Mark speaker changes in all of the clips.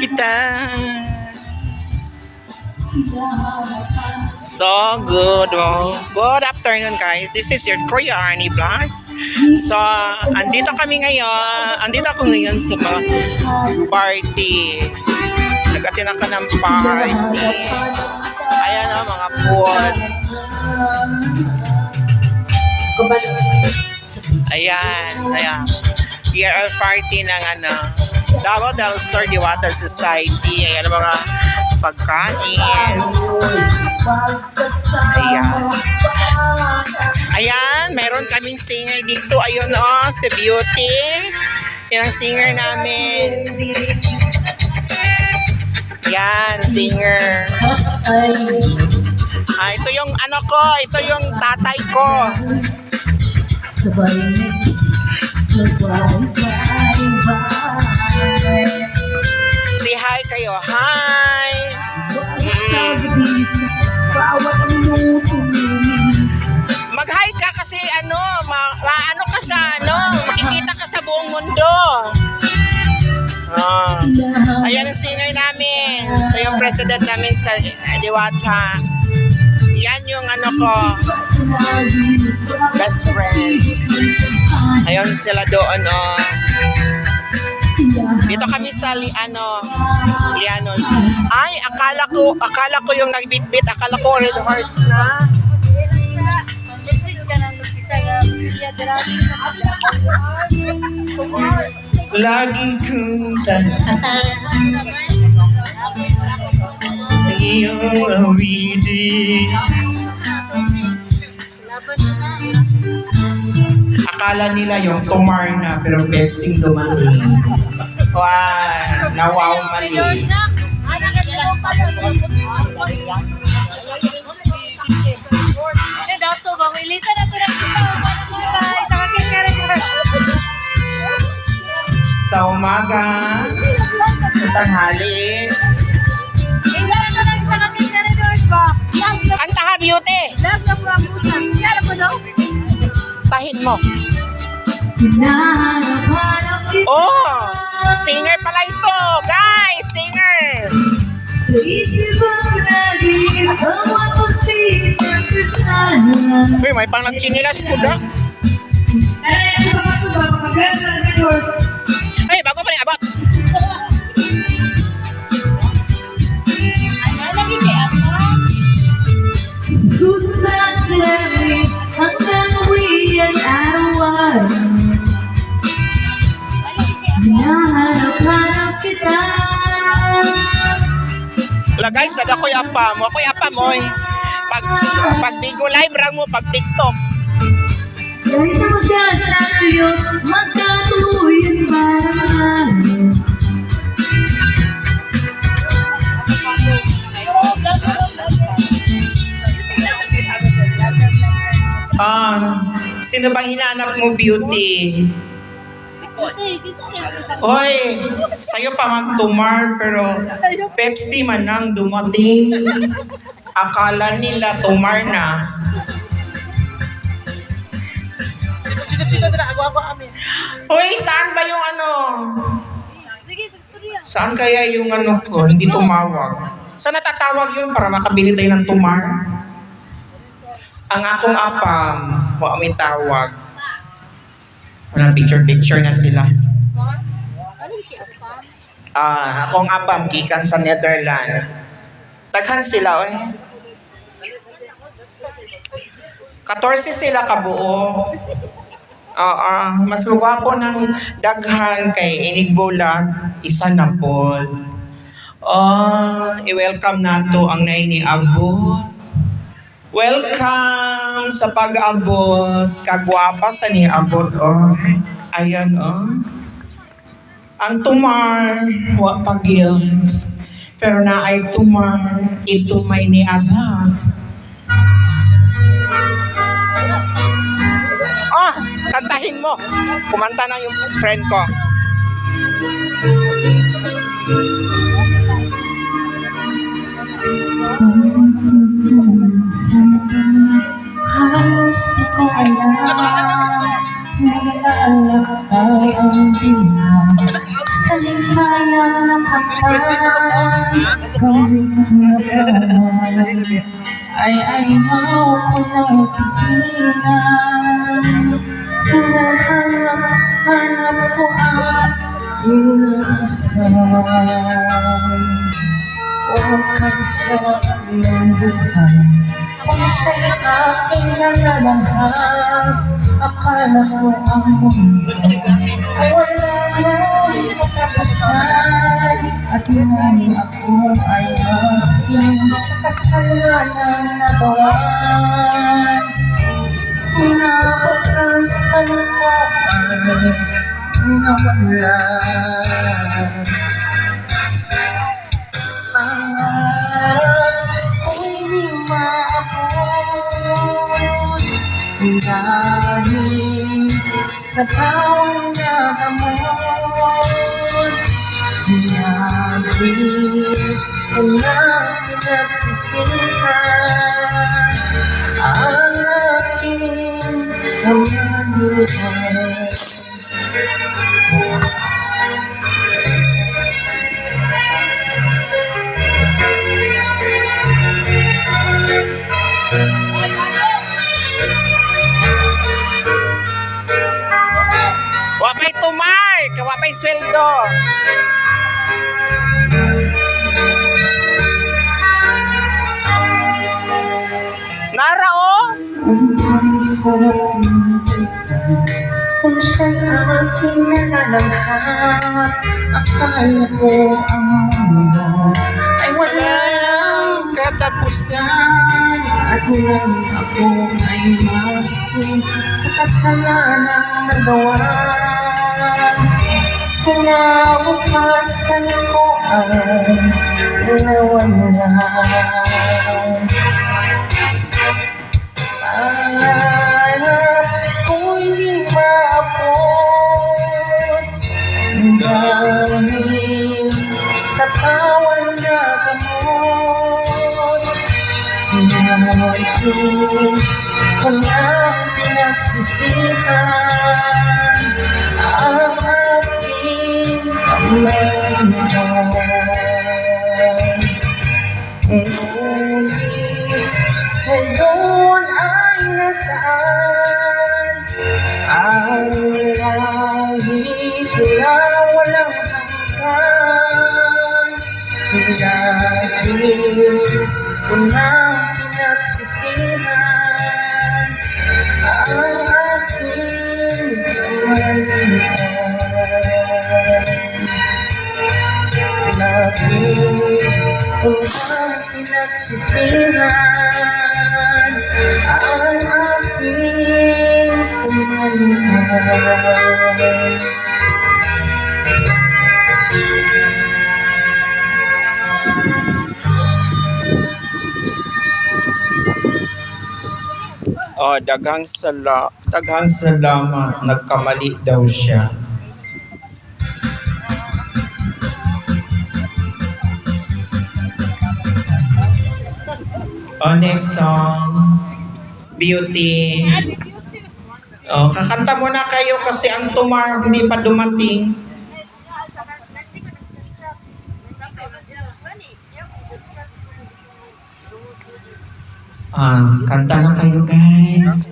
Speaker 1: Kita. So good. Good afternoon, guys. This is your Kuya Arnie Vlogs. So, andito ako ngayon sa party. Nag-attend ako ng party. Ayan o, mga foods. Ayan. Year party ng Davao del Sur Diwata Society. Ayan ang mga pagkain. Ayan, meron kaming singer dito. Ayun si Beauty. Yan ang singer namin. Yan, singer. Ito yung ito yung tatay ko. Say hi kayo. Hi. Mag-hi ka kasi maano ka sa makikita ka sa buong mundo. Ayan ang singer namin. Ito yung president namin sa Diwata. Yan yung ko, best friend. Ayun sila doon Dito kami sa Lianon. Ay, akala ko yung nagbitbit, akala ko Red Horse na. Lagi kong iyong awili. Akala nila yung Tomar na pero Pepsi dumating. Wow, nawaw mali. Sa umaga, sa tanghali. Kanta Beauty. Tahin mo. Singer pala ito, guys, singer. Uy, may pang nagchinilas ko da. Ay, bago pa rin abot. Wala guys, ako'y apa mo. Pag Bigo Live rang mo, pag TikTok. Sino bang hinahanap mo, Beauty? Oy, sa'yo pa magtumar pero Pepsi man ang dumating. Akala nila tumar na. Oy, saan ba yung Saan kaya yung ko? Hindi tumawag. Saan natatawag yun para makabili tayo ng tumar? Ang akong apam, wala may tawag. Wala picture na sila. Akong apam, gikan sa Netherlands. Daghan sila, 14 sila kabuo. Mas gwapo ng daghan kay Inigbulag, isa na po. I-welcome nato ang Naini Abot. Welcome sa pag-abot. Kagwapa sa ni Abot. Ayan Ang tumar, wa pag-gils. Pero na ay tumar, ito may ni Abot. Kantahin mo. Kumanta na yung friend ko.
Speaker 2: ay ang bilang sa lilayang nakapag gawin na parang ay ayaw ko lang tigilan. Hinahanap ko ang inasal. O may sarap ng buhay kung siya'y aking nalalanghap. Akala ko ang mundo ay wala nang katapusan, at ngayon ako ay masin sa kasalanan na gawan. Pinapagkasan ko ay nawalan. Pangarap ko'y di maabot dahil sa bawang nagamot. Nabis ko na pinagsisihan ang aking kamalian.
Speaker 1: Wapay tumar, kawapay sweldo. Nara oh.
Speaker 2: Ang sarap ng buhay kung siya'y aking nalalanghap. Akala ko ang mundo ay wala lang
Speaker 1: Katapusan.
Speaker 2: at ngayon ako ay masin sa kasalanan na gawa. Kinabukasan ko ay nawalan. Pangarap ko'y di maabot dahil sa kawan na gamot. Nais ko na pinagsisihan ang aking kamalian. Ngunit ngayon ay nasaan ang lahit na walang hanggan. Dahil ko na pinagsisihan ang aking kamalian. Nabis ko na pinagsisihan ang aking kamalian.
Speaker 1: Oh, daghang salamat, nagkamali daw siya. Oh, next song, Beauty. Oh, kakanta muna kayo kasi ang tumar hindi pa dumating. Kanta na kayo guys.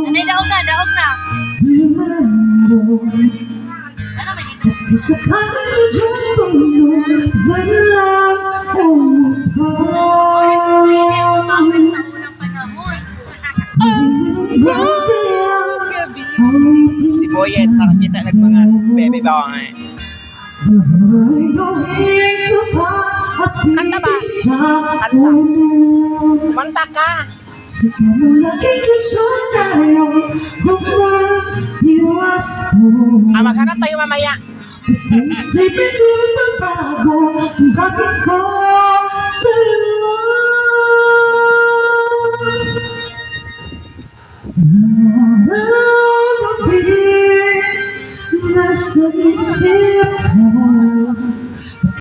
Speaker 3: Anay, daog na, daog na.
Speaker 2: Sa
Speaker 1: Si Boyet, nakakita ng mga bebe bawang eh. Kanta ba? Kanta. Manta ka.
Speaker 2: Sa naging kisyon tayo Gumaiwaso
Speaker 1: Maghanap tayo mamaya.
Speaker 2: Isipin din pagbago Bakit ko sa'yo Ah,